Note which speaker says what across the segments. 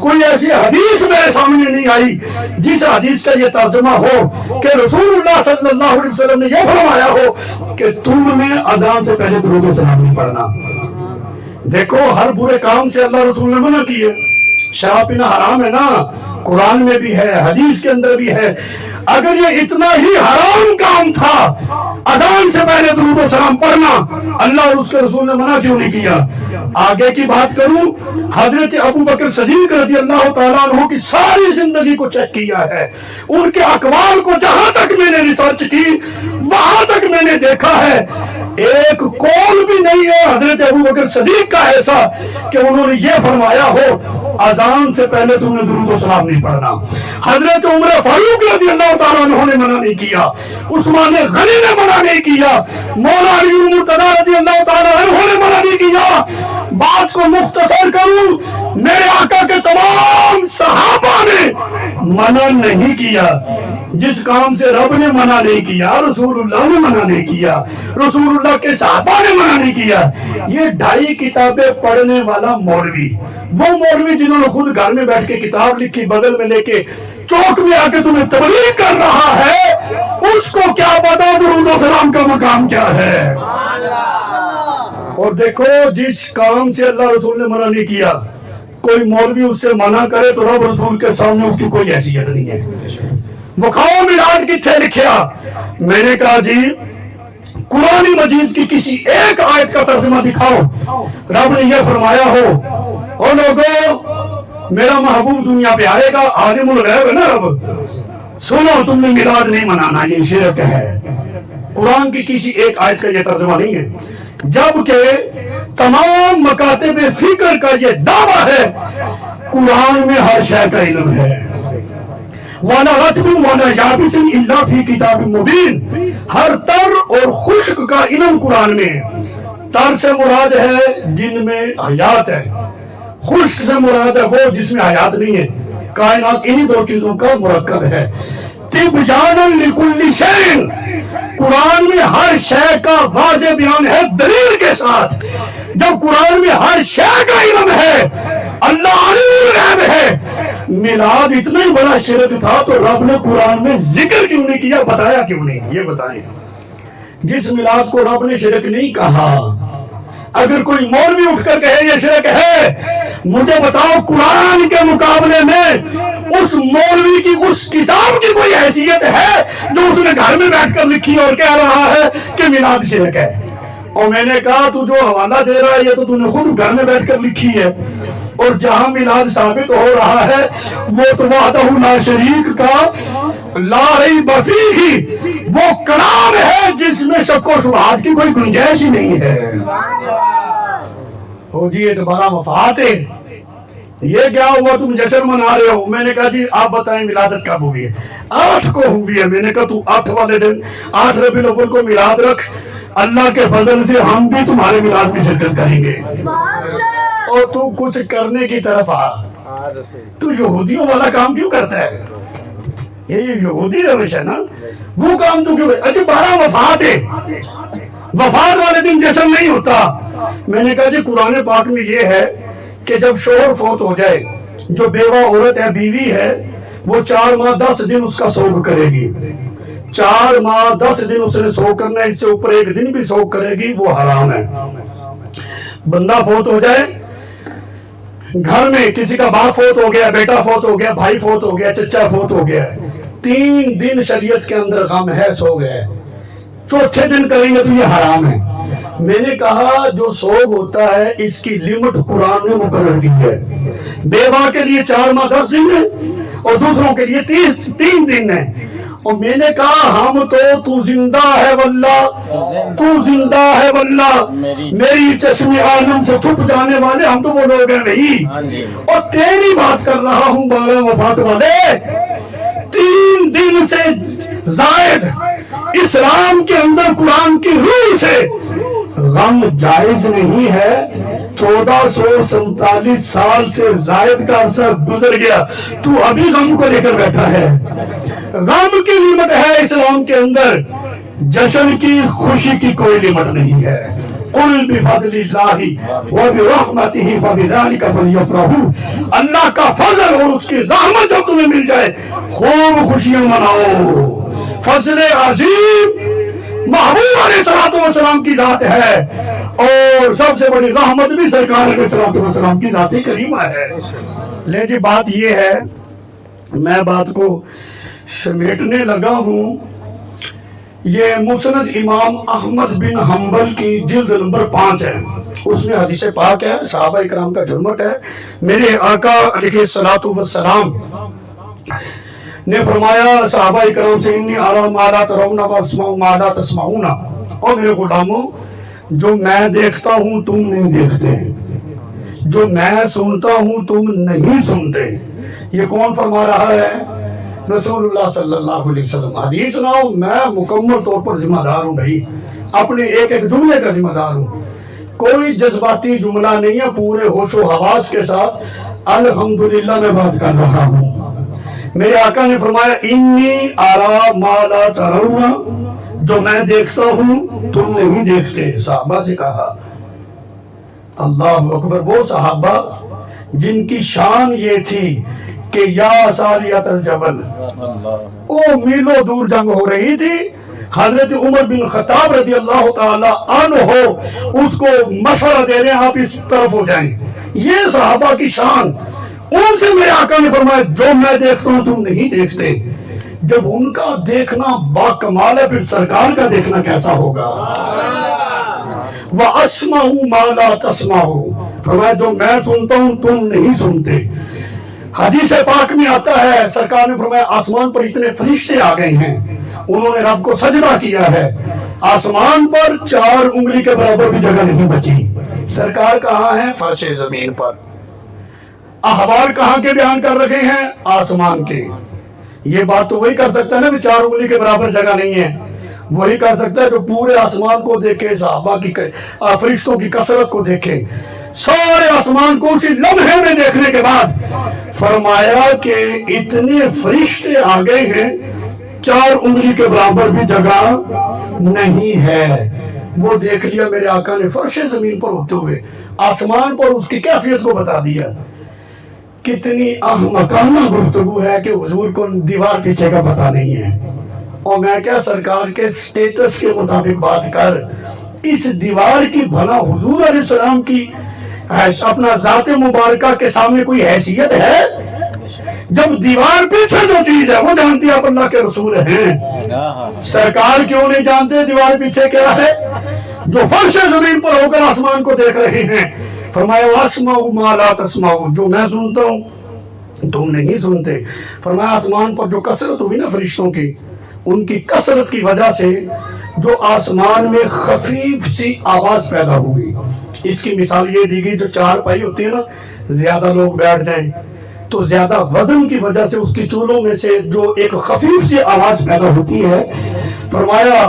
Speaker 1: کوئی ایسی حدیث میرے سامنے نہیں آئی جس حدیث کا یہ ترجمہ ہو کہ رسول اللہ صلی اللہ علیہ وسلم نے یہ فرمایا ہو کہ تم نے اذان سے پہلے درود و سلام نہیں پڑھنا۔ دیکھو ہر برے کام سے اللہ رسول نے منع کی ہے۔ شراب پینا حرام ہے نا، قرآن میں بھی ہے، حدیث کے اندر بھی ہے۔ اگر یہ اتنا ہی حرام کام تھا اذان سے پہلے درود و سلام پڑھنا، اللہ اور اس کے رسول نے منع کیوں نہیں کیا؟ آگے کی بات کروں، حضرت ابو بکر صدیق رضی اللہ تعالیٰ عنہ کی ساری زندگی کو چیک کیا ہے، ان کے اقوال کو جہاں تک میں نے ریسرچ کی وہاں تک میں نے دیکھا ہے ایک قول بھی نہیں ہے حضرت ابو بکر صدیق کا ایسا کہ انہوں نے یہ فرمایا ہو اذان سے پہلے تم نے درود و سلام نہیں پڑھنا۔ حضرت عمر فاروق رضی اللہ تعالیٰ عنہ نے منع نہیں کیا، عثمان غنی نے منع نہیں کیا، مولا علی مرتضیٰ رضی اللہ تعالیٰ عنہ نے منع نہیں کیا۔ بات کو مختصر کروں، میرے آقا کے تمام صحابہ نے منع نہیں کیا۔ جس کام سے رب نے منع نہیں کیا رسول اللہ نے منع نہیں کیا، رسول اللہ کے صحابہ نے منع نہیں کیا۔ یہ 2.5 کتابیں پڑھنے والا مولوی، وہ مولوی جنہوں نے خود گھر میں بیٹھ کے کتاب لکھی بغل میں لے کے چوک میں آ کے تمہیں تبلیغ کر رہا ہے، اس کو کیا پتا درود و سلام کا مقام کیا ہے؟ اور دیکھو جس کام سے اللہ رسول نے منع نہیں کیا کوئی مولوی اس سے منع کرے تو رب رسول کے سامنے اس کی کوئی حیثیت نہیں ہے۔ وکھاؤ میلاد کتنے لکھیا؟ میں نے کہا جی قرآن مجید کی کسی ایک آیت کا ترجمہ دکھاؤ رب نے یہ فرمایا ہو او لوگو میرا محبوب دنیا پہ آئے گا، عالم الغیب ہے نا رب، سنو تم نے میلاد نہیں منانا، یہ شرک ہے۔ قرآن کی کسی ایک آیت کا یہ ترجمہ نہیں ہے، جبکہ تمام مکاتب فکر کا یہ دعویٰ ہے قرآن میں ہر شے کا علم ہے۔ وَلَا رَتْبٍ وَلَا يَابِسٍ إِلَّا فِي كِتَابٍ مُبِينٍ، ہر تر اور خشک کا علم قرآن میں۔ تر سے مراد ہے جن میں حیات ہے، خشک سے مراد ہے وہ جس میں حیات نہیں ہے۔ کائنات انہی 2 چیزوں کا مرکب ہے۔ تِبْيَانًا لِكُلِّ شَيْءٍ، قرآن میں ہر شے کا واضح بیان ہے دلیل کے ساتھ۔ جب قرآن میں ہر شے کا علم ہے، اللہ عالم الغیب ہے، میلاد اتنا ہی بڑا شرک تھا تو رب نے قرآن میں ذکر کیوں نہیں کیا، بتایا کیوں نہیں؟ یہ بتائیں۔ جس میلاد کو رب نے شرک نہیں کہا، اگر کوئی مولوی اٹھ کر کہے یہ شرک ہے، مجھے بتاؤ قرآن کے مقابلے میں اس مولوی کی اس کتاب کی کوئی حیثیت ہے جو اس نے گھر میں بیٹھ کر لکھی اور کہہ رہا ہے کہ میلاد شرک ہے؟ اور میں نے کہا تو جو حوالہ دے رہا ہے یہ تو نے خود گھر میں بیٹھ کر لکھی ہے، اور جہاں میلاد ثابت ہو رہا ہے وہ تو وحدہ لا شریک کا لا ریب فیہ، وہ کلام ہے جس میں شک و شبہات کی کوئی گنجائش ہی نہیں ہے۔ جی یہ دوبارہ مفاد ہے، یہ کیا ہوا تم جشن منا رہے ہو؟ میں نے کہا جی آپ بتائیں میلادت کب ہوئی ہے؟ 8 کو ہوئی ہے۔ میں نے کہا تو 8 والے دن 8 ربیع الاول کو میلاد رکھ، اللہ کے فضل سے ہم بھی تمہارے میلاد میں شرکت کریں گے، اور تو کچھ کرنے کی طرف آ۔ تو یہودیوں والا کام کیوں کرتا ہے؟ یہ یہودی روش ہے نا، وہ کام تو کیوں؟ اجی 12 وفات ہے، وفات والے دن جشن نہیں ہوتا۔ میں نے کہا جی قرآن پاک میں یہ ہے کہ جب شوہر فوت ہو جائے، جو بیوہ عورت ہے بیوی ہے، وہ 4 ماہ 10 دن اس کا سوگ کرے گی۔ 4 ماہ 10 دن اس نے سوگ کرنا ہے، اس سے اوپر 1 دن بھی سوگ کرے گی وہ حرام ہے۔ بندہ فوت ہو جائے، گھر میں کسی کا باپ فوت ہو گیا، بیٹا فوت ہو گیا، بھائی فوت ہو گیا، چچا فوت ہو گیا، 3 دن شریعت کے اندر غم ہے، سوگ ہے، 4تھے دن کریں گے تو یہ حرام ہے۔ میں نے کہا جو سوگ ہوتا ہے اس کی لمٹ قرآن نے مقرر کی ہے، بیوہ کے لیے 4 ماہ 10 دن ہے اور دوسروں کے لیے 3 دن ہے۔ اور میں نے کہا ہم تو زندہ ہے واللہ، تو زندہ ہے واللہ، میری چشم عالم سے چھپ جانے والے ہم تو وہ لوگ ہیں نہیں، اور تیری بات کر رہا ہوں 12 وفات والے۔ 3 دن سے زائد اسلام کے اندر قرآن کی روح سے غم جائز نہیں ہے۔ 1447 سال سے زائد کا عرصہ گزر گیا، تو ابھی غم کو لے کر بیٹھا ہے۔ غم کی لمٹ ہے اسلام کے اندر، جشن کی خوشی کی کوئی لمٹ نہیں ہے۔ قل بفضل اللہ وبرحمتہ فبذلک فلیفرحوا، اللہ کا فضل اور اس کی رحمت جب تمہیں مل جائے خوب خوشیاں مناؤ۔ فضل عظیم محبوب علیہ السلام کی ذات ہے، اور سب سے بڑی رحمت بھی سرکار علیہ السلام کی ذات کریمہ ہے۔ لے جی بات یہ ہے، میں بات کو سمیٹنے لگا ہوں، یہ مسند امام احمد بن حنبل کی جلد نمبر 5 ہے، اس میں حدیث پاک ہے، صحابہ اکرام کا جرمٹ ہے۔ میرے آقا علیہ السلام نے فرمایا صحابہ اکرام سے، انی ارا ما لا ترون واسمع ما لا تسمعون، اور میرے غلاموں جو میں دیکھتا ہوں تم نہیں دیکھتے، جو میں سنتا ہوں تم نہیں سنتے۔ یہ کون فرما رہا ہے؟ رسول اللہ صلی اللہ علیہ وسلم۔ حدیث سناؤ، میں مکمل طور پر ذمہ دار ہوں بھائی، اپنے ایک ایک جملے کا ذمہ دار ہوں، کوئی جذباتی جملہ نہیں ہے، پورے ہوش و حواس کے ساتھ الحمدللہ میں بات کر رہا ہوں۔ میرے آقا نے فرمایا انی ارا ما لا ترون، جو میں دیکھتا ہوں تم نہیں دیکھتے۔ صحابہ سے کہا اللہ اکبر، وہ صحابہ جن کی شان یہ تھی کہ یا ساریت الجبل، او میلوں دور جنگ ہو رہی تھی، حضرت عمر بن خطاب رضی اللہ تعالی عنہ اس کو مشورہ دے رہے ہیں آپ اس طرف ہو جائیں، یہ صحابہ کی شان۔ ان سے میرے آقا نے فرمایا جو میں دیکھتا ہوں تم نہیں دیکھتے۔ جب ان کا دیکھنا با کمال ہے، پھر سرکار کا دیکھنا کیسا ہوگا؟ وَأَسْمَعُ مَا لَا تَسْمَعُ، فرمایا جو میں سنتا ہوں تم نہیں سنتے۔ حدیث پاک میں آتا ہے سرکار نے فرمایا آسمان پر اتنے فرشتے آ گئے ہیں، انہوں نے رب کو سجدہ کیا ہے، آسمان پر 4 انگلی کے برابر بھی جگہ نہیں بچی۔ سرکار کہاں ہیں؟ فرش زمین پر۔ احوال کہاں کے بیان کر رکھے ہیں؟ آسمان کے۔ یہ بات تو وہی کر سکتا ہے نا بھی 4 انگلی کے برابر جگہ نہیں ہے، وہی کر سکتا ہے جو پورے آسمان کو دیکھے، صحابہ کی فرشتوں کی کثرت کو دیکھے، سارے آسمان کو اسی لمحے میں دیکھنے کے بعد فرمایا کہ اتنے فرشتے آ گئے ہیں 4 انگلی کے برابر بھی جگہ نہیں ہے۔ وہ دیکھ لیا میرے آقا نے فرش زمین پر ہوتے ہوئے، آسمان پر اس کی کیفیت کو بتا دیا۔ کتنی احمقانہ گفتگو ہے کہ حضور کو دیوار پیچھے کا پتہ نہیں ہے، اور میں کیا سرکار کے سٹیٹس کے مطابق بات کر، اس دیوار کی بھلا حضور علیہ السلام کی اپنا ذات مبارکہ کے سامنے کوئی حیثیت ہے؟ جب دیوار پیچھے جو چیز ہے وہ جانتی ہے آپ اللہ کے رسول ہیں، سرکار کیوں نہیں جانتے دیوار پیچھے کیا ہے؟ جو فرش زمین پر ہو کر آسمان کو دیکھ رہے ہیں، فرمایا وَأَسْمَعُ مَا لَا تَسْمَعُ، جو میں سنتا ہوں تم نہیں سنتے۔ فرمایا آسمان پر جو کثرت ہوئی نا فرشتوں کی، ان کی کثرت کی وجہ سے جو آسمان میں خفیف سی آواز پیدا ہوئی، اس کی مثال یہ دی گئی جو 4 پائی ہوتی ہے نا، زیادہ لوگ بیٹھ جائیں تو زیادہ وزن کی وجہ سے اس کی چولوں میں سے جو ایک خفیف سی آواز پیدا ہوتی ہے، فرمایا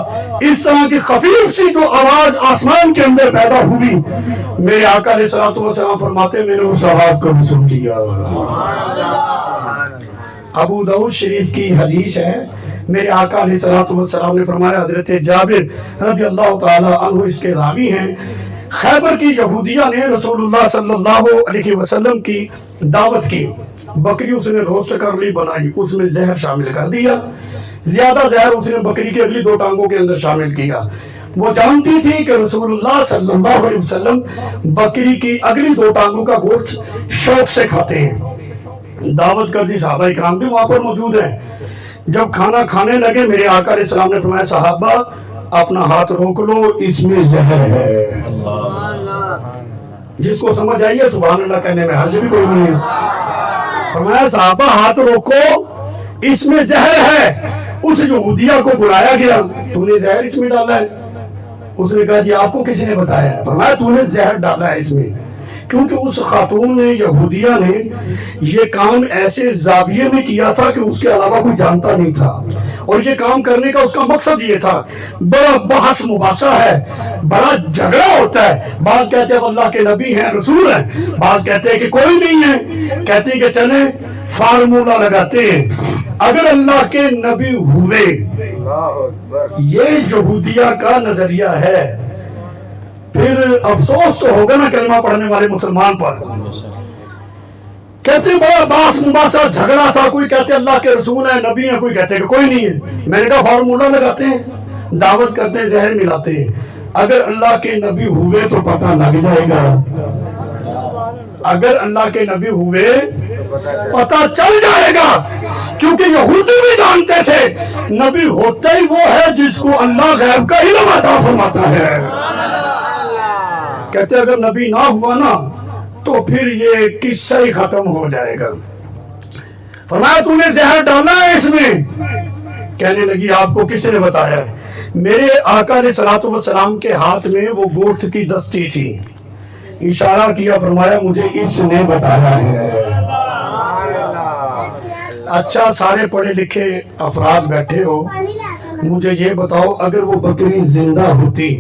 Speaker 1: اس طرح کی خفیف سی جو آواز آسمان کے اندر پیدا ہوئی، میرے آقا علیہ السلام فرماتے میں نے اس آواز کو بھی سن لیا۔ ابو داؤد شریف کی حدیث ہے، میرے آقا علیہ السلام نے فرمایا، حضرت جابر رضی اللہ تعالی عنہ اس کے راوی ہیں، خیبر کی یہودیہ نے رسول اللہ صلی اللہ علیہ وسلم کی دعوت کی، بکری اس نے روسٹ کر لی بنائی، اس میں زہر شامل کر دیا، زیادہ زہر اس نے بکری کی اگلی 2 ٹانگوں کے اندر شامل کیا۔ وہ جانتی تھی کہ رسول اللہ صلی اللہ علیہ وسلم بکری کی اگلی 2 ٹانگوں کا گوشت شوق سے کھاتے ہیں۔ دعوت کر دی، صحابہ اکرام بھی وہاں پر موجود ہیں۔ جب کھانا کھانے لگے میرے آقا علیہ السلام نے فرمایا صحابہ اپنا ہاتھ روک لو، اس میں زہر ہے۔ جس کو سمجھ آئیے سبحان اللہ کہنے میں حرج بھی کوئی نہیں ہے۔ فرمایا صحابہ ہاتھ روکو، اس میں زہر ہے۔ اس یہودیہ کو بلایا گیا، تو نے زہر اس میں ڈالا ہے؟ اس نے کہا جی آپ کو کسی نے بتایا؟ فرمایا تو نے زہر ڈالا ہے اس میں، کیونکہ اس خاتون نے یہودیہ نے یہ کام ایسے زاویے میں کیا تھا کہ اس کے علاوہ کوئی جانتا نہیں تھا، اور یہ کام کرنے کا اس کا مقصد یہ تھا۔ بڑا بحث مباحثہ ہے، بڑا جھگڑا ہوتا ہے، بعض کہتے ہیں اللہ کے نبی ہیں رسول ہیں، بعض کہتے ہیں کہ کوئی نہیں ہے، کہتے ہیں کہ چلیں فارمولہ لگاتے ہیں، اگر اللہ کے نبی ہوئے، یہ یہودیہ کا نظریہ ہے۔ پھر افسوس تو ہوگا نا کلمہ پڑھنے والے مسلمان پر. کہتے بڑا باس مباحثہ جھگڑا تھا, کوئی کہتے اللہ کے رسول ہیں نبی ہیں, کوئی کہتے کہ کوئی نہیں ہے. میں نے کہا فارمولہ لگاتے ہیں, دعوت کرتے ہیں, زہر ملاتے ہیں. اگر اللہ کے نبی ہوئے تو پتہ لگ جائے گا, اگر اللہ کے نبی ہوئے پتہ چل جائے گا. کیونکہ یہودی بھی جانتے تھے نبی ہوتا ہی وہ ہے جس کو اللہ غیب کا علم عطا فرماتا ہے. کہتے اگر نبی نہ ہوا نا تو پھر یہ قصہ ہی ختم ہو جائے گا. فرمایا تو نے زہر ڈالا ہے اس میں. کہنے لگی آپ کو کس نے بتایا ہے؟ میرے آقا علیہ الصلوۃ والسلام کے ہاتھ میں وہ گوشت کی دستی تھی. اشارہ کیا, فرمایا مجھے اس نے بتایا ہے. اچھا سارے پڑھے لکھے افراد بیٹھے ہو, مجھے یہ بتاؤ اگر وہ بکری زندہ ہوتی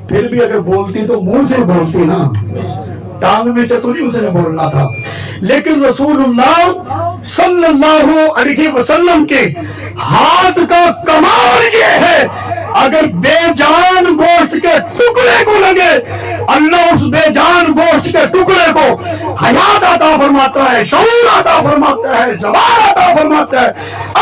Speaker 1: پھر بھی اگر بولتی تو منہ سے بولتی نا, ٹانگ میں سے تو نہیں اسے بولنا تھا. لیکن رسول اللہ صلی اللہ علیہ وسلم کے ہاتھ کا کمال یہ ہے اگر بے جان گوشت کے ٹکڑے کو لگے اللہ اس بے جان گوشت کے ٹکڑے کو حیات عطا فرماتا ہے, شعور عطا فرماتا ہے, زبان عطا فرماتا ہے,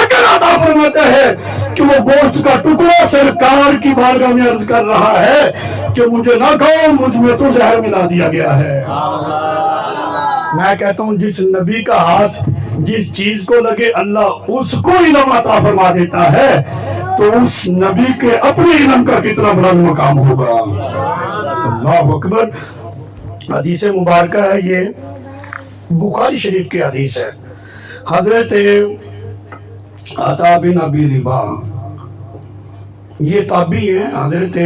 Speaker 1: عقل عطا فرماتا ہے کہ وہ گوشت کا ٹکڑا سرکار کی بارگاہ میں عرض کر رہا ہے کہ مجھے نہ کہو, مجھ میں تو زہر ملا دیا گیا ہے. میں کہتا ہوں جس نبی کا ہاتھ جس چیز کو لگے اللہ اس کو علم عطا فرما دیتا ہے تو اس نبی کے اپنے علم کا کتنا بڑا مقام ہوگا. اللہ اکبر. حدیث مبارکہ ہے, یہ بخاری شریف کی حدیث ہے. حضرت عطا بن ابی رباح یہ تابعی ہیں, حضرت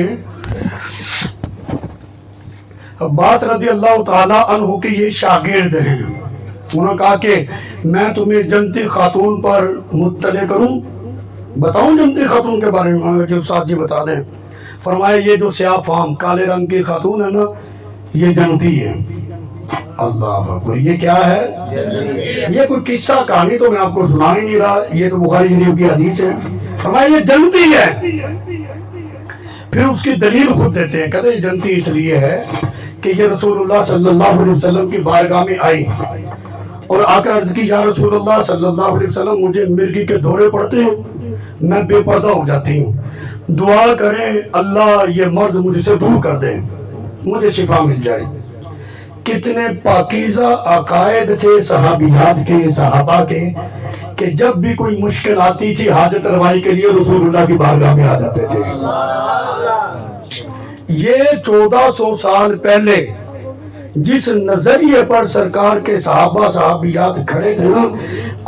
Speaker 1: عباس رضی اللہ تعالی عنہ کے یہ شاگرد ہیں. انہوں نے کہا کہ میں تمہیں جنتی خاتون پر مطلع کروں, بتاؤں جنتی خاتون کے بارے میں؟ جو ساتھ جی بتا دیں. فرمایا یہ جو سیاہ فام کالے رنگ کی خاتون ہے نا یہ جنتی ہے. اللہ اکبر. یہ کیا ہے؟ یہ کوئی قصہ کہانی تو میں آپ کو سنا ہی نہیں رہا, یہ تو بخاری شریف کی حدیث ہے. فرمایا یہ جنتی ہے. پھر اس کی دلیل خود دیتے ہیں, کہتے ہیں جنتی اس لیے ہے کہ یہ رسول اللہ صلی اللہ علیہ وسلم کی بارگاہ میں آئی اور آ کر عرض کی یا رسول اللہ صلی اللہ علیہ وسلم مجھے مرغی کے دورے پڑتے ہیں, میں بے پردہ ہو جاتی ہوں, دعا کریں اللہ یہ مرض مجھ سے دور کر دے, مجھے شفا مل جائے. کتنے پاکیزہ عقائد تھے صحابیات کے, صحابہ کے, کہ جب بھی کوئی مشکل آتی تھی حاجت روائی کے لیے رسول اللہ کی بارگاہ میں آ جاتے تھے. یہ 1400 سال پہلے جس نظریے پر سرکار کے صحابہ صحابیات کھڑے تھے نا,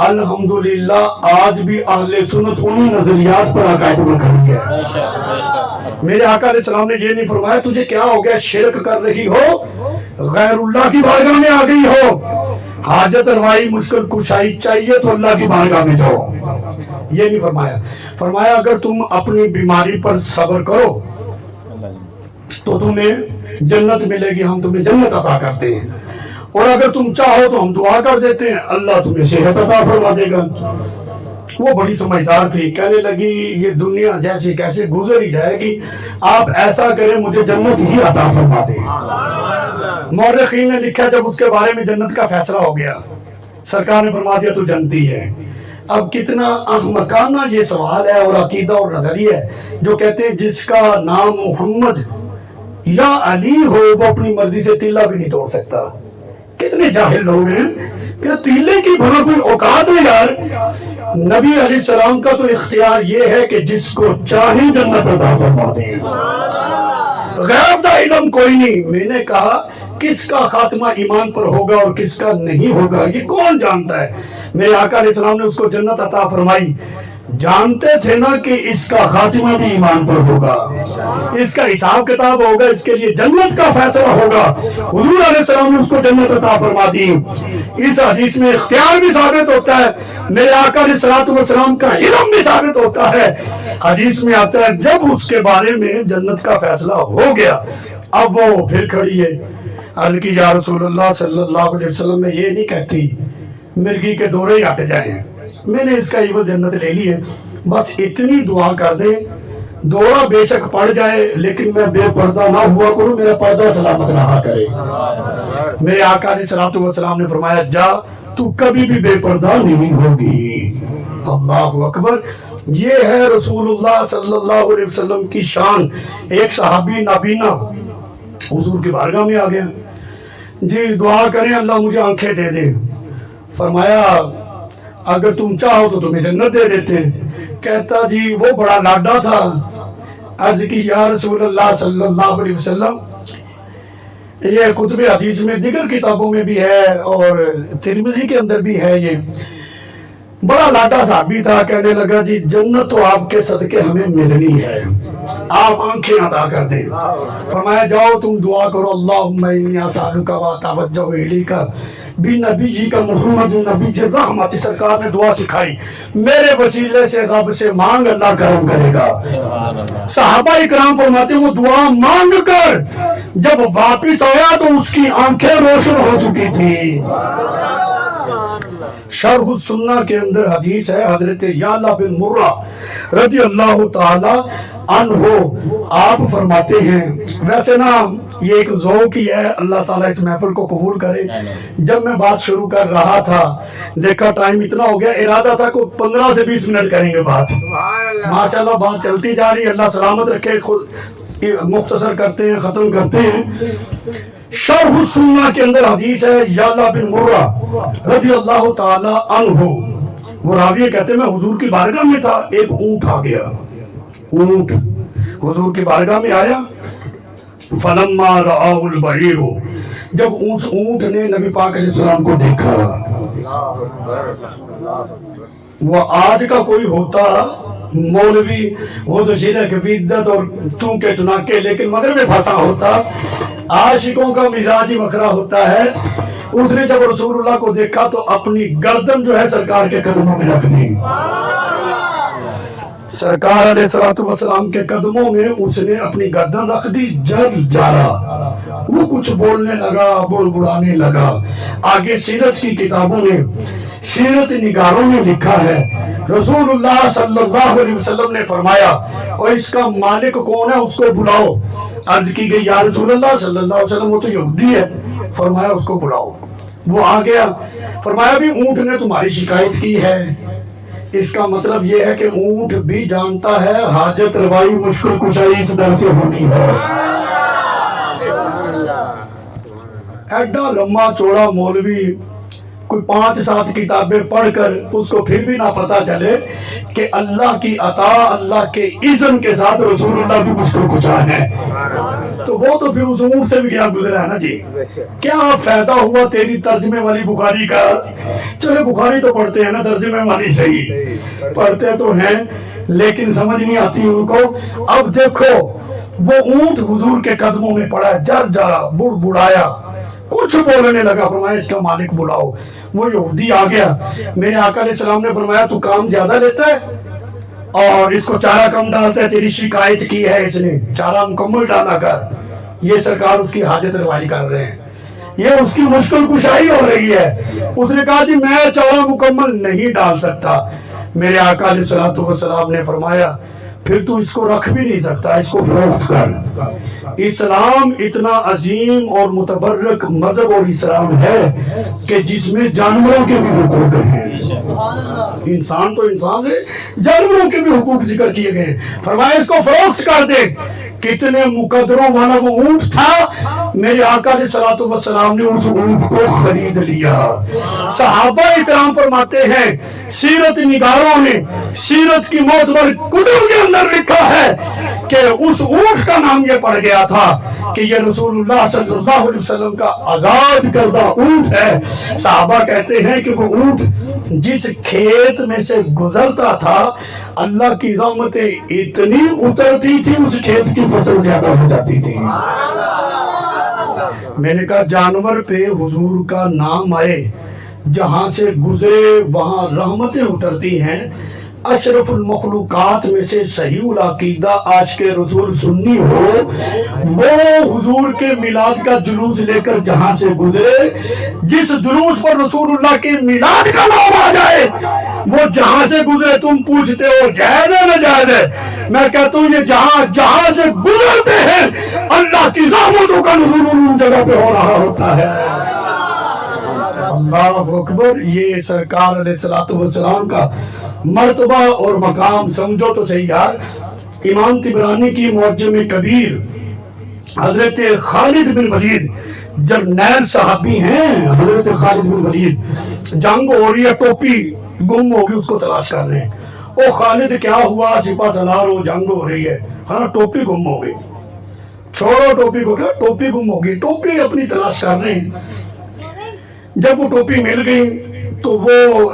Speaker 1: الحمدللہ آج بھی اہل سنت انہی نظریات پر عقائد میں کھڑی ہے. میرے آقا علیہ السلام نے یہ نہیں فرمایا تجھے کیا ہو گیا, شرک کر رہی ہو, غیر اللہ کی بارگاہ میں آ گئی ہو, حاجت روائی مشکل کشائی چاہیے تو اللہ کی بارگاہ میں جاؤ. یہ نہیں فرمایا. فرمایا اگر تم اپنی بیماری پر صبر کرو تو تمہیں جنت ملے گی, ہم تمہیں جنت عطا کرتے ہیں, اور اگر تم چاہو تو ہم دعا کر دیتے ہیں اللہ تمہیں صحت عطا فرما دے گا. وہ بڑی سمجھدار تھی, کہنے لگی یہ دنیا جیسی کیسے گزر ہی جائے گی, آپ ایسا کریں مجھے جنت ہی عطا فرما دیں. مورخین نے لکھا جب اس کے بارے میں جنت کا فیصلہ ہو گیا سرکار نے فرما دیا تو جنتی ہے. اب کتنا احمقانہ یہ سوال ہے اور عقیدہ اور نظریہ ہے جو کہتے ہیں جس کا نام محمد یا علی ہو وہ اپنی مرضی سے تیلا بھی نہیں توڑ سکتا. کتنے جاہل لوگ ہیں کہ تیلے کی بھلا کوئی اوقات ہے یار. نبی علیہ السلام کا تو اختیار یہ ہے کہ جس کو چاہے جنت عطا فرما دیں, غیب کا علم کوئی نہیں. میں نے کہا کس کا خاتمہ ایمان پر ہوگا اور کس کا نہیں ہوگا یہ کون جانتا ہے. میرے آقا علیہ السلام نے اس کو جنت عطا فرمائی, جانتے تھے نا کہ اس کا خاتمہ بھی ایمان پر ہوگا, اس کا حساب کتاب ہوگا, اس کے لیے جنت کا فیصلہ ہوگا. حضور علیہ السلام نے اس کو جنت عطا فرما دی. اس حدیث میں اختیار بھی ثابت ہوتا ہے, میرے آقا علیہ الصلوۃ والسلام کا علم بھی ثابت ہوتا ہے. حدیث میں آتا ہے جب اس کے بارے میں جنت کا فیصلہ ہو گیا اب وہ پھر کھڑی ہے, عرض کی یا رسول اللہ صلی اللہ علیہ وسلم میں یہ نہیں کہتی مرغی کے دورے ہی ہٹ جائیں, میں نے اس کا عوض جنت لے لی ہے, بس اتنی دعا کر دیں دورہ بے شک پڑ جائے لیکن میں بے پردہ نہ ہوا کروں، میرا پردہ سلامت رہا کرے۔ میرے آقا علیہ الصلوۃ والسلام نے فرمایا جا تو کبھی بھی بے پردہ نہیں ہوگی۔ اللہ اکبر۔ یہ ہے رسول اللہ صلی اللہ علیہ وسلم کی شان۔ ایک صحابی نابینا حضور کی بارگاہ میں آ گیا، جی دعا کریں اللہ مجھے آنکھیں دے دیں۔ فرمایا اگر تم چاہو تو تمہیں جنت دے دیتے ہیں۔ کہتا جی وہ بڑا لاڈا تھا۔ عرض کی یا رسول اللہ صلی اللہ علیہ وسلم، یہ کتب حدیث میں دیگر کتابوں میں بھی ہے اور ترمذی کے اندر بھی ہے، یہ بڑا لاڈا صحابی تھا۔ کہنے لگا جی جنت تو آپ کے صدقے ہمیں ملنی ہے، آپ آنکھیں عطا کر دیں۔ فرمایا جاؤ تم دعا کرو اللہم انی اسألک واتوجہ الیک بنبی جی کا محمد نبی جی رحمت۔ سرکار نے دعا سکھائی، میرے وسیلے سے رب سے مانگ اللہ کرم کرے گا۔ صحابہ اکرام فرماتے ہیں وہ دعا مانگ کر جب واپس آیا تو اس کی آنکھیں روشن ہو چکی تھی۔ شرح السنہ کے اندر حدیث ہے، حضرت یعلا بن مرہ رضی اللہ تعالی عنہ آپ فرماتے ہیں، ویسے نا یہ ایک ذوق ہی ہے، اللہ تعالیٰ اس محفل کو قبول کرے۔ جب میں بات شروع کر رہا تھا دیکھا ٹائم اتنا ہو گیا، ارادہ تھا کہ 15 سے 20 منٹ کریں گے بات، ماشاءاللہ بات چلتی جا رہی ہے، اللہ سلامت رکھے۔ خود مختصر کرتے ہیں، ختم کرتے ہیں۔ شرح السنہ کے اندر حدیث ہے، یعلا بن مرہ رضی اللہ تعالی عنہ وہ راوی کہتے ہیں میں حضور کی بارگاہ میں تھا، ایک اونٹ آ گیا، اونٹ حضور کی بارگاہ میں آیا۔ فلما رآہ البعیر، جب اس اونٹ نے نبی پاک علیہ السلام کو دیکھا، وہ آج کا کوئی ہوتا مولوی وہ تو شیرہ کی بدعت اور چونکے چناکے، لیکن مگر میں پھنسا ہوتا، عاشقوں کا مزاج ہی وکھرا ہوتا ہے۔ اس نے جب رسول اللہ کو دیکھا تو اپنی گردن جو ہے سرکار کے قدموں میں رکھ دی۔ سرکار علیہ الصلوۃ والسلام کے قدموں میں اس نے اپنی گردن رکھ دی۔ جب جارا وہ کچھ بولنے لگا، بڑبڑانے لگا۔ آگے سیرت کی کتابوں میں، سیرت نگاروں نے لکھا ہے، رسول اللہ صلی اللہ علیہ وسلم نے فرمایا اور اس کا مالک کون ہے اس کو بلاؤ۔ عرض کی گئی یا رسول اللہ صلی اللہ علیہ وسلم وہ تو یہودی ہے۔ فرمایا اس کو بلاؤ۔ وہ آ گیا، فرمایا بھی اونٹ نے تمہاری شکایت کی ہے۔ اس کا مطلب یہ ہے کہ اونٹ بھی جانتا ہے حاجت روائی مشکل کشائی اس در سے ہونی ہے۔ ایڈا لمبا چوڑا مولوی کوئی 5-7 کتابیں پڑھ کر اس کو پھر بھی نہ پتا چلے کہ اللہ کی عطا، اللہ کے اذن کے ساتھ رسول اللہ بھی مشکل کشا ہے، تو وہ تو پھر اس اونٹ سے بھی کیا گزرا ہے نا جی۔ کیا فائدہ ہوا تیری ترجمے والی بخاری کا؟ چلے بخاری تو پڑھتے ہیں نا، ترجمے والی صحیح پڑھتے تو ہیں لیکن سمجھ نہیں آتی ان کو۔ اب دیکھو وہ اونٹ حضور کے قدموں میں پڑا، جر جارا، بڑبڑایا، کچھ بولنے لگا۔ فرمایا اس کا مالک بلاؤ۔ وہ یہودی آ گیا۔ میرے آقا علیہ السلام نے فرمایا تو کام زیادہ لیتا ہے اور اس کو چارہ کم ڈالتا ہے، تیری شکایت کی ہے اس نے، چارہ مکمل ڈالا کر۔ یہ سرکار اس کی حاجت روائی کر رہے ہیں، یہ اس کی مشکل کشائی ہو رہی ہے۔ اس نے کہا جی میں چارہ مکمل نہیں ڈال سکتا۔ میرے آقا علیہ الصلوۃ والسلام نے فرمایا پھر تو اس کو رکھ بھی نہیں سکتا، اس کو فروخت کر۔ اسلام اتنا عظیم اور متبرک مذہب اور اسلام ہے کہ جس میں جانوروں کے بھی حقوق ہیں۔ انسان تو انسان ہے، جانوروں کے بھی حقوق ذکر کیے گئے ہیں۔ فرمایا اس کو فروخت کر دے۔ کتنے مقدروں والا وہ اونٹ تھا، میرے آقا علیہ الصلوۃ والسلام نے اس اونٹ کو خرید لیا۔ صحابہ اکرام فرماتے ہیں، سیرت نگاروں نے سیرت کی معتبر کتب کے اندر لکھا ہے کہ اس اونٹ کا نام یہ پڑ گیا تھا کہ یہ رسول اللہ صلی اللہ علیہ وسلم کا آزاد کردہ اونٹ ہے۔ صحابہ کہتے ہیں کہ وہ اونٹ جس کھیت میں سے گزرتا تھا اللہ کی رحمتیں اتنی اترتی تھی اس کھیت کی فصل زیادہ ہو جاتی تھی۔ میں نے کہا جانور پہ حضور کا نام آئے، جہاں سے گزرے وہاں رحمتیں اترتی ہیں۔ اشرف المخلوقات میں سے صحیح العقیدہ عاشق رسول سنی ہو، وہ حضور کے میلاد کا جلوس لے کر جہاں سے گزرے، جس جلوس پر رسول اللہ کے میلاد کا نام آ جائے وہ جہاں سے گزرے تم پوچھتے ہو جائز ہے نہ جائز ہے؟ میں کہتا ہوں یہ جہاں سے گزرتے ہیں اللہ کی رحمتوں کا نزول ان جگہ پہ ہو رہا ہوتا ہے۔ اللہ اکبر۔ یہ سرکار علیہ السلام کا مرتبہ اور مقام سمجھو تو صحیح یار۔ امام طبرانی کی معجم کبیر حضرت خالد بن ولید جرنیل صحابی ہیں، حضرت خالد بن ولید، جنگ ہو رہی ہے، ٹوپی گم ہوگی، اس کو تلاش کر رہے ہیں۔ او خالد کیا ہوا؟ سپہ سالار ہو، جنگ ہو رہی ہے، ہاں ٹوپی گم ہو گئی، چھوڑو ٹوپی کو، کیا ٹوپی گم ہو گئی، ٹوپی اپنی تلاش کر رہے ہیں۔ جب وہ ٹوپی مل گئی تو وہ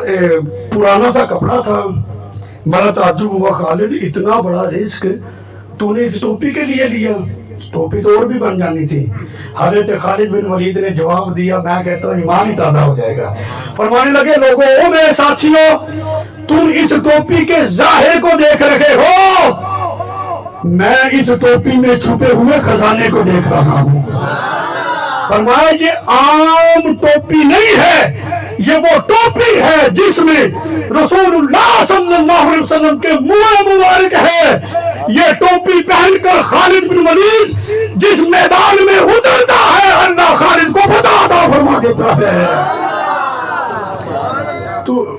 Speaker 1: پرانا سا کپڑا تھا، بڑا تعجب ہوا، خالد اتنا بڑا رزق تو نے اس ٹوپی کے لیے لیا؟ ٹوپی تو اور بھی بن جانی تھی۔ حضرت خالد بن ولید نے جواب دیا، میں کہتا ہوں ایمان ہی تازہ ہو جائے گا۔ فرمانے لگے لوگوں، او میرے ساتھیوں، تم اس ٹوپی کے ظاہر کو دیکھ رہے ہو، میں اس ٹوپی میں چھپے ہوئے خزانے کو دیکھ رہا ہوں۔ فرمایا یہ عام ٹوپی نہیں ہے، یہ وہ ٹوپی ہے جس میں رسول اللہ صلی اللہ علیہ وسلم کے منہ مبارک ہے۔ یہ ٹوپی پہن کر خالد بن ولید جس میدان میں اترتا ہے اللہ خالد کو فتح عطا فرما دیتا ہے۔ تو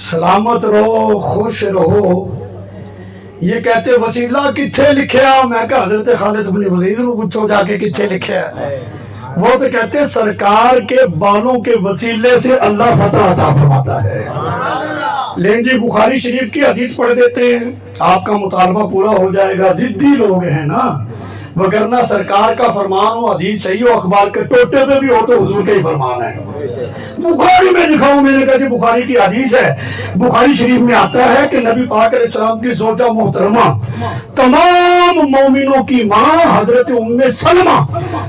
Speaker 1: سلامت رہو، خوش رہو۔ یہ کہتے وسیلہ کتھے لکھیا؟ میں کہا حضرت خالد بن ولید نو پوچھو جا کے کتھے لکھیا ہے۔ وہ تو کہتے سرکار کے بالوں کے وسیلے سے اللہ فتح عطا فرماتا ہے۔ لیکن جی بخاری شریف کی حدیث پڑھ دیتے ہیں، آپ کا مطالبہ پورا ہو جائے گا، ضدی لوگ ہیں نا، وگرنہ سرکار کا فرمان ہو، حدیث صحیح ہو، اخبار کے ٹوٹے پہ بھی ہو تو حضور کا ہی فرمان ہے۔ بخاری میں دکھاؤں، میں نے کہا جی بخاری کی حدیث ہے، بخاری شریف میں آتا ہے کہ نبی پاک علیہ السلام کی زوجہ محترمہ، تمام مومنوں کی ماں حضرت ام سلمہ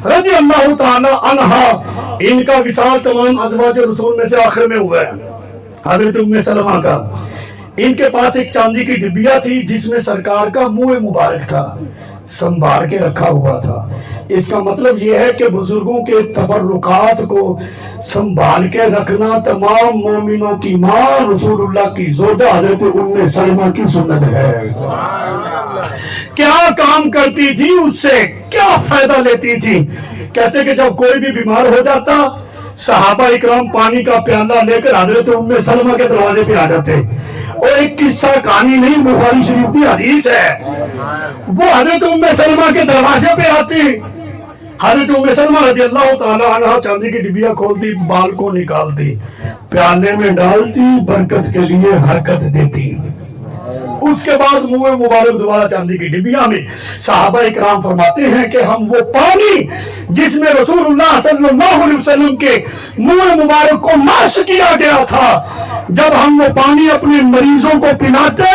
Speaker 1: رضی اللہ تعالی عنہا، ان کا وصال تمام ازواج رسول میں سے آخر میں ہوا ہے، حضرت ام سلمہ کا۔ ان کے پاس ایک چاندی کی ڈبیا تھی جس میں سرکار کا منہ مبارک تھا، سنبھال کے رکھا ہوا تھا۔ اس کا مطلب یہ ہے کہ بزرگوں کے تبرکات کو سنبھال کے رکھنا تمام مومنوں کی ماں رسول اللہ کی زوجہ حضرت ام سلمہ کی سنت ہے۔ کیا کام کرتی تھی، اس سے کیا فائدہ لیتی تھی؟ کہتے کہ جب کوئی بھی بیمار ہو جاتا، صحابہ اکرام پانی کا پیالہ لے کر حضرت ام سلمہ کے دروازے پہ آ جاتے، اور ایک قصہ کہانی نہیں، بخاری شریف کی حدیث ہے، وہ حضرت ام سلمہ کے دروازے پہ آتی، حضرت ام سلمہ رضی اللہ تعالی عنہ چاندی کی ڈبیا کھولتی، بال کو نکالتی، پیالے میں ڈالتی، برکت کے لیے حرکت دیتی۔ اس کے بعد منہ مبارک دوبارہ چاندی کی ڈبیا میں۔ صحابہ اکرام فرماتے ہیں کہ ہم وہ پانی جس میں رسول اللہ صلی اللہ علیہ وسلم کے منہ مبارک کو مس کیا گیا تھا، جب ہم وہ پانی اپنے مریضوں کو پلاتے،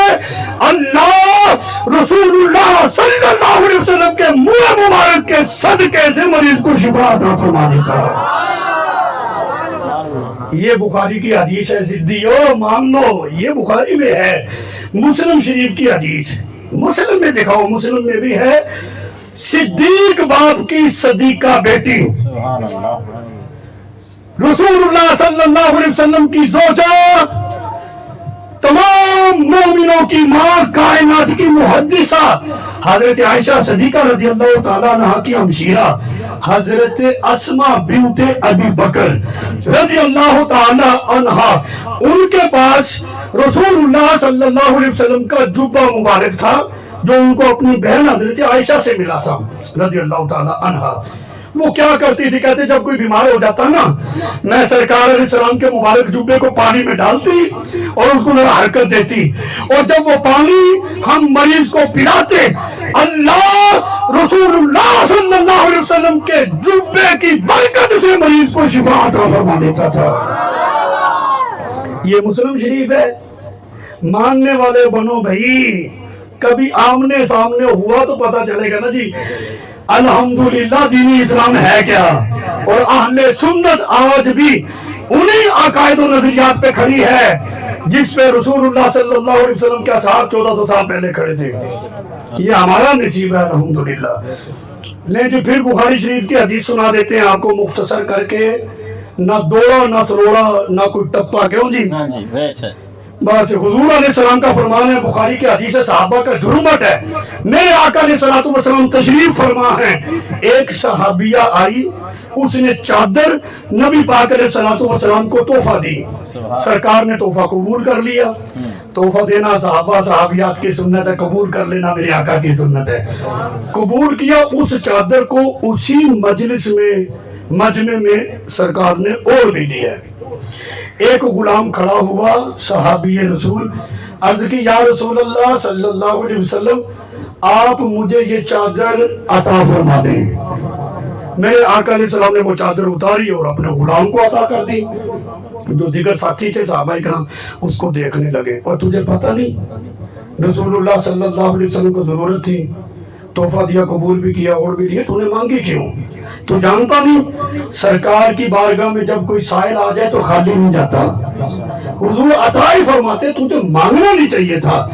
Speaker 1: اللہ رسول اللہ صلی اللہ علیہ وسلم کے منہ مبارک کے صدقے سے مریض کو شفا عطا فرما دیتا۔ یہ بخاری کی حدیث ہے، ضدیو مان لو، یہ بخاری میں ہے۔ مسلم شریف کی حدیث، مسلم میں دکھاؤ، مسلم میں بھی ہے، صدیق باپ کی صدیقہ بیٹی رسول اللہ صلی اللہ علیہ وسلم کی زوجہ، تمام مومنوں کی ماں، کائنات کی محدثہ حضرت عائشہ صدیقہ رضی اللہ تعالیٰ عنہ کی ہمشیرہ حضرت اسماء بنت ابی بکر رضی اللہ تعالی عنہا، ان کے پاس رسول اللہ صلی اللہ علیہ وسلم کا جبہ مبارک تھا جو ان کو اپنی بہن حضرت عائشہ سے ملا تھا رضی اللہ تعالی عنہا۔ وہ کیا کرتی تھی؟ کہتے جب کوئی بیمار ہو جاتا نا، میں سرکار علیہ السلام کے مبارک جبے کو پانی میں ڈالتی اور اس کو ذرا حرکت دیتی، اور جب وہ پانی ہم مریض کو پلاتے، اللہ رسول اللہ صلی اللہ علیہ وسلم کے جبے کی برکت سے مریض کو شفا عطا فرما دیتا تھا۔ یہ مسلم شریف ہے، ماننے والے بنو بھائی، کبھی آمنے سامنے ہوا تو پتا چلے گا نا جی الحمدللہ دینی اسلام ہے کیا. اور اہل سنت آج بھی انہی عقائد و نظریات پہ کھڑی ہے جس پہ رسول اللہ صلی اللہ علیہ وسلم کے اصحاب 1400 سال پہلے کھڑے تھے. یہ ہمارا نصیب ہے الحمدللہ. لے جی پھر بخاری شریف کی حدیث سنا دیتے ہیں آپ کو مختصر کر کے, نہ دوڑا نہ سروڑا نہ کوئی ٹپا. کیوں جی؟ بس حضور علیہ السلام کا فرمان ہے, بخاری کی حدیث صحابہ کا جرمٹ ہے. میرے آقا علیہ الصلوۃ والسلام تشریف فرما ہیں, ایک صحابیہ آئی, اس نے چادر نبی پاک علیہ الصلوۃ والسلام کو تحفہ دی. سرکار نے تحفہ قبول کر لیا. تحفہ دینا صحابہ صحابیات کی سنت ہے, قبول کر لینا میرے آقا کی سنت ہے. قبول کیا. اس چادر کو اسی مجلس میں مجمع میں سرکار نے اوڑھ بھی لیا. ایک غلام کھڑا ہوا, صحابی رسول, عرض کی یا رسول اللہ صلی اللہ علیہ وسلم آپ مجھے یہ چادر عطا فرما دیں. میرے آقا علیہ السلام نے وہ چادر اتاری اور اپنے غلام کو عطا کر دی. جو دیگر ساتھی تھے صحابہ کرام اس کو دیکھنے لگے, اور تجھے پتہ نہیں رسول اللہ صلی اللہ علیہ وسلم کو ضرورت تھی, تحفہ دیا, قبول بھی کیا, اور بھی لیے, تو نے مانگی کیوں؟ تو جانتا نہیں سرکار کی بارگاہ میں جب کوئی سائل آ جائے تو خالی نہیں جاتا. حضور عطا ہی فرماتے, تجھے مانگنا نہیں چاہیے تھا.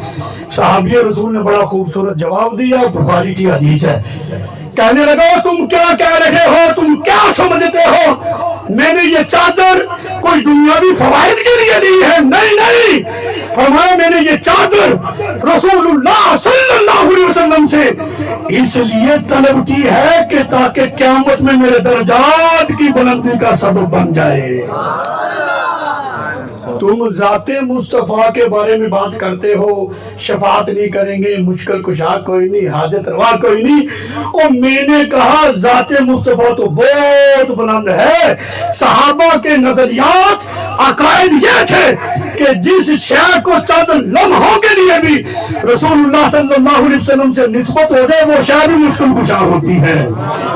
Speaker 1: صحابی رسول نے بڑا خوبصورت جواب دیا, بخاری کی حدیث ہے. کہنے لگا تم کیا کہہ رہے ہو, تم کیا سمجھتے ہو, میں نے یہ چادر کوئی دنیاوی فوائد کے لیے لی ہے. نہیں نہیں, فرمایا میں نے یہ چادر رسول اللہ صلی اللہ علیہ وسلم سے اس لیے طلب کی ہے کہ تاکہ قیامت میں میرے درجات کی بلندی کا سبب بن جائے. تم ذات مصطفیٰ کے بارے میں بات کرتے ہو, شفاعت نہیں کریں گے, مشکل کشا کوئی نہیں, حاجت روا کوئی نہیں, اور میں نے کہا ذات مصطفیٰ تو بہت بلند ہے. صحابہ کے نظریات عقائد یہ تھے کہ جس شے کو چند لمحوں کے لیے بھی رسول اللہ صلی اللہ علیہ وسلم سے نسبت ہو جائے وہ شے بھی مشکل کشا ہوتی ہے,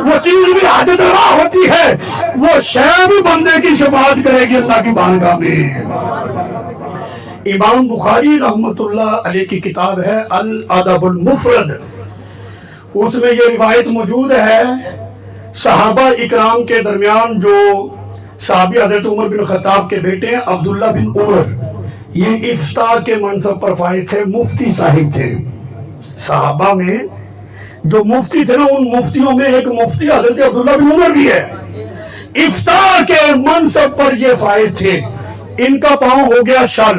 Speaker 1: وہ چیز بھی حاجت روا ہوتی ہے, وہ شے بھی بندے کی شفاعت کرے گی اللہ کی بارگاہ میں. امام بخاری رحمت اللہ علیہ کی کتاب ہے الادب المفرد, اس میں یہ روایت موجود ہے صحابہ اکرام کے درمیان جو صحابی حضرت عمر بن خطاب کے بیٹے ہیں عبداللہ بن عمر, یہ افتاء کے منصب پر فائز تھے, مفتی صاحب تھے. صحابہ میں جو مفتی تھے نا, ان مفتیوں میں ایک مفتی حضرت عبداللہ بن عمر بھی ہے. افتاء کے منصب پر یہ فائز تھے. ان کا پاؤں ہو گیا شل.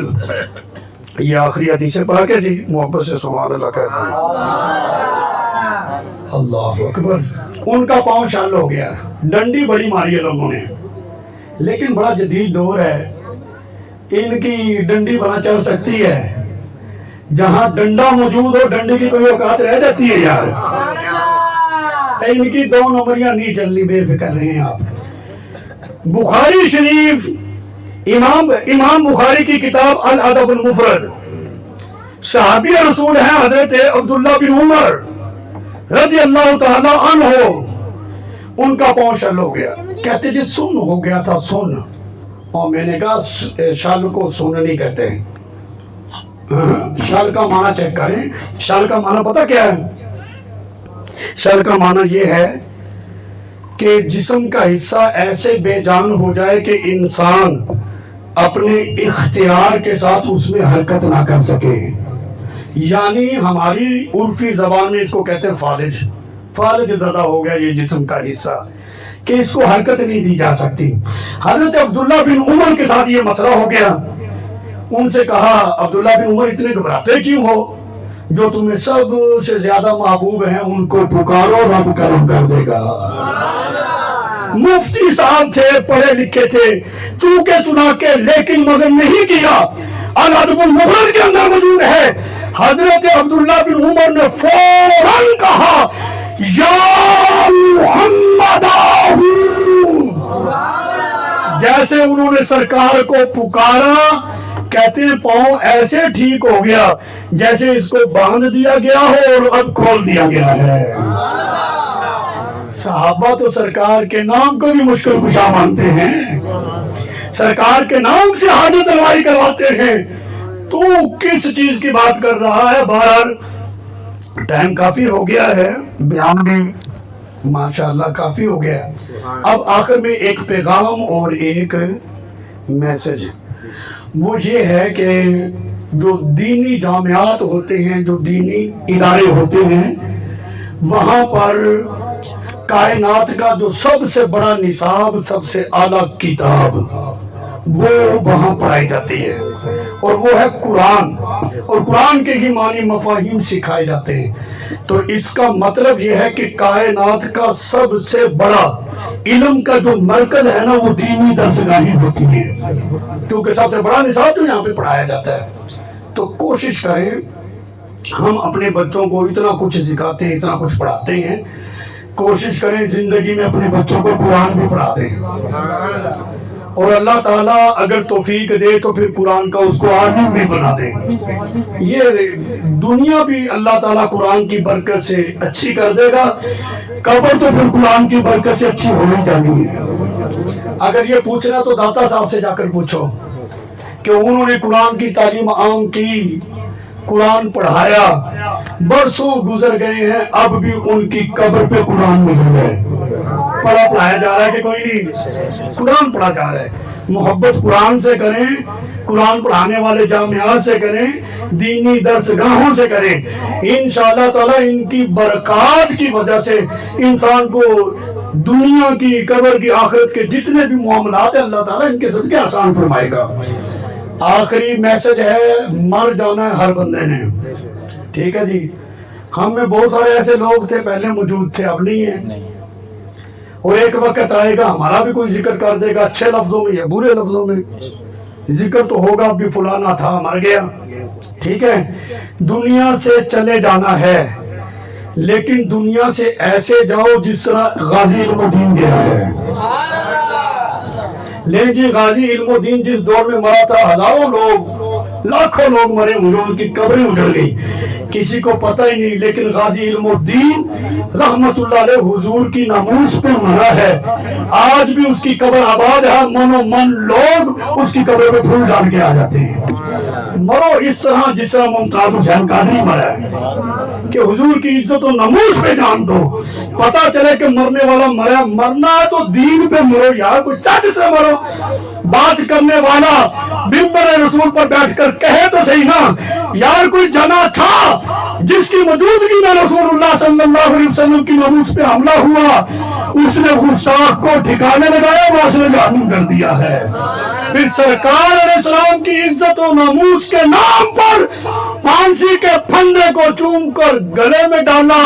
Speaker 1: یہ آخری حدیث پڑھا کے جی محبت سے سبحان اللہ کہتے ہیں. اللہ اکبر. ان کا پاؤں شل ہو گیا, ڈنڈی بڑی ماری ہے لوگوں نے, لیکن بڑا جدید دور ہے, ان کی ڈنڈی بنا چل سکتی ہے. جہاں ڈنڈا موجود ہو ڈنڈی کی کوئی اوقات رہ جاتی ہے یار. ان کی 2 نمبریاں نہیں چلنی, بے فکر رہے ہیں آپ. بخاری شریف, امام بخاری کی کتاب الادب المفرد, صحابی رسول ہیں حضرت عبداللہ بن عمر رضی اللہ تعالی عنہ. ان کا پاؤں شل ہو گیا. کہتے جی سن ہو گیا تھا, سن. اور میں نے کہا شل کو سن نہیں کہتے. شل کا معنی چیک کریں. شل کا معنی پتہ کیا ہے؟ شل کا معنی یہ ہے کہ جسم کا حصہ ایسے بے جان ہو جائے کہ انسان اپنے اختیار کے ساتھ اس میں حرکت نہ کر سکے. یعنی ہماری عرفی زبان میں اس کو کہتے ہیں فالج. فالج زدہ ہو گیا یہ جسم کا حصہ کہ اس کو حرکت نہیں دی جا سکتی. حضرت عبداللہ بن عمر کے ساتھ یہ مسئلہ ہو گیا. ان سے کہا عبداللہ بن عمر اتنے گھبراتے کیوں ہو, جو تمہیں سب سے زیادہ محبوب ہیں ان کو پکارو, رب کرم کر دے گا. مفتی صاحب تھے, پڑھے لکھے تھے, چونکے چنا کے لیکن مگر نہیں کیا. الادب المفرد کے اندر موجود ہے حضرت عبداللہ بن عمر نے فوراً کہا یا محمد آہو. جیسے انہوں نے سرکار کو پکارا, کہتے ہیں پاؤں ایسے ٹھیک ہو گیا جیسے اس کو باندھ دیا گیا ہو اور اب کھول دیا گیا ہے. صحابہ تو سرکار کے نام کو بھی مشکل کشا مانتے ہیں, سرکار کے نام سے حاجت روائی کرواتے ہیں. تو کس چیز کی بات کر رہا ہے؟ بہرحال ٹائم کافی ہو گیا ہے، بیان بھی ماشاءاللہ کافی ہو گیا ہے۔ اب آخر میں ایک پیغام اور ایک میسج، وہ یہ ہے کہ جو دینی جامعات ہوتے ہیں، جو دینی ادارے ہوتے ہیں، وہاں پر کائنات کا جو سب سے بڑا نصاب، سب سے اعلیٰ کتاب، وہ وہاں پڑھائی جاتی ہے، اور وہ ہے قرآن، اور قرآن کے ہی معنی مفاہیم سکھائے جاتے ہیں۔ تو اس کا مطلب یہ ہے کہ کائنات کا سب سے بڑا علم کا جو مرکز ہے نا، وہ دینی درسگاہیں ہوتی ہے، کیونکہ سب سے بڑا نصاب جو یہاں پہ پڑھایا جاتا ہے۔ تو کوشش کریں، ہم اپنے بچوں کو اتنا کچھ سکھاتے ہیں، اتنا کچھ پڑھاتے ہیں، کوشش کریں زندگی میں اپنے بچوں کو قرآن بھی پڑھا دیں، اور اللہ تعالیٰ اگر توفیق دے تو پھر قرآن کا اس کو عالم بھی بنا دے۔ یہ دنیا بھی اللہ تعالیٰ قرآن کی برکت سے اچھی کر دے گا، قبر تو پھر قرآن کی برکت سے اچھی ہونی چاہیے۔ اگر یہ پوچھنا تو داتا صاحب سے جا کر پوچھو کہ انہوں نے قرآن کی تعلیم عام کی، قرآن پڑھایا، برسوں گزر گئے ہیں، اب بھی ان کی قبر پہ قرآن نہیں ہے، پڑھایا جا رہا ہے کہ کوئی نہیں؟ قرآن پڑھا جا رہا ہے۔ محبت قرآن سے کریں، قرآن پڑھانے والے جامعات سے کریں، دینی درسگاہوں سے کریں، انشاءاللہ تعالی ان کی برکات کی وجہ سے انسان کو دنیا کی، قبر کی، آخرت کے جتنے بھی معاملات ہیں اللہ تعالیٰ ان کے صدقے آسان فرمائے گا۔ آخری میسج ہے، مر جانا ہے ہر بندے نے، ٹھیک ہے جی؟ ہم میں بہت سارے ایسے لوگ تھے، پہلے موجود تھے، اب نہیں ہیں، اور ایک وقت آئے گا ہمارا بھی کوئی ذکر کر دے گا، اچھے لفظوں میں یا برے لفظوں میں، ذکر تو ہوگا بھی فلانا تھا مر گیا، ٹھیک ہے؟ دنیا سے چلے جانا ہے، لیکن دنیا سے ایسے جاؤ جس طرح غازی علم الدین گیا ہے۔ لیکن جی غازی علم الدین جس دور میں مرا تھا، ہزاروں لوگ، لاکھوں لوگ مرے ہوئے، ان کی قبریں اجڑ گئی، کسی کو پتہ ہی نہیں، لیکن غازی علم الدین رحمت اللہ علیہ حضور کی ناموس پہ مرا ہے، آج بھی اس کی قبر آباد ہے، من و من لوگ اس کی قبر پہ پھول ڈال کے آ جاتے ہیں۔ مرو اس طرح جس طرح ممتاز حسین قادری مرا ہے، کہ حضور کی عزت و ناموس پہ جان دو، پتہ چلے کہ مرنے والا مرا، مرنا ہے تو دین پہ مرو یار، کوئی چچ سے مرو۔ بات کرنے والا منبر رسول پر بیٹھ کر کہے تو صحیح نا یار، کوئی جنا تھا جس کی موجودگی میں رسول اللہ صلی اللہ علیہ وسلم کی ناموس پہ حملہ ہوا، اس نے گستاخ کو ٹھکانے لگایا، وہ اس نے جہنم کر دیا ہے۔ پھر سرکار علیہ السلام کی عزت و ناموس کے نام پر پھانسی کے پھندے کو چوم کر گلے میں ڈالا،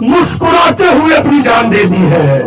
Speaker 1: مسکراتے ہوئے اپنی جان دے دی ہے۔